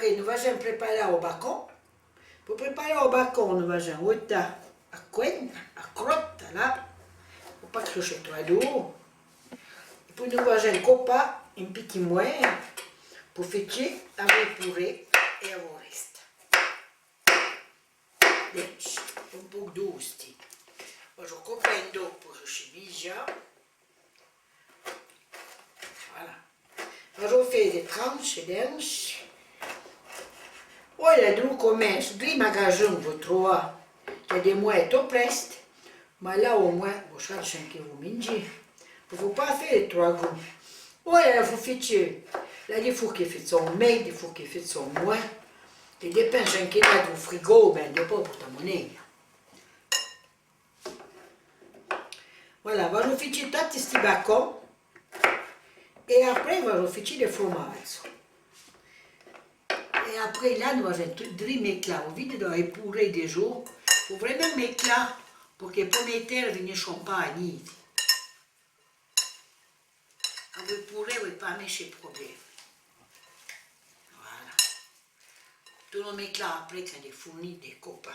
après, nous allons préparer au bacon. Pour préparer au bacon, nous allons mettre à coin, à crotte, là, pour pas que ce soit trop d'eau. Et puis nous allons couper un petit moins pour faire avec purée et au reste. Un peu d'eau aussi. Je coupe un d'eau pour le chimie. Voilà. Je fais des tranches denses. Olha, no começo, de magasins, vou trovar, que de moé tout preste, mas lá au moins, vou chercher que vous mendiez. Vous pas faire trois goûts. Olha, vous faites, là, il faut qu'il fait son mail, il faut qu'il fait son moins. Et dépend de qu'il a au frigo, ben, de pas pour ta monnaie. Voilà, va faire tout ce bacon. Et après, va faire le fromage. Et après, là, nous allons tout mettre là. Au vide de épourer des jours. Il faut vraiment mettre là pour que les pommes de terre ne soient pas à nid. Vous épourer, vous ne pas mettre de problème. Voilà. Tout le mettre là après, quand il est fourni des copains.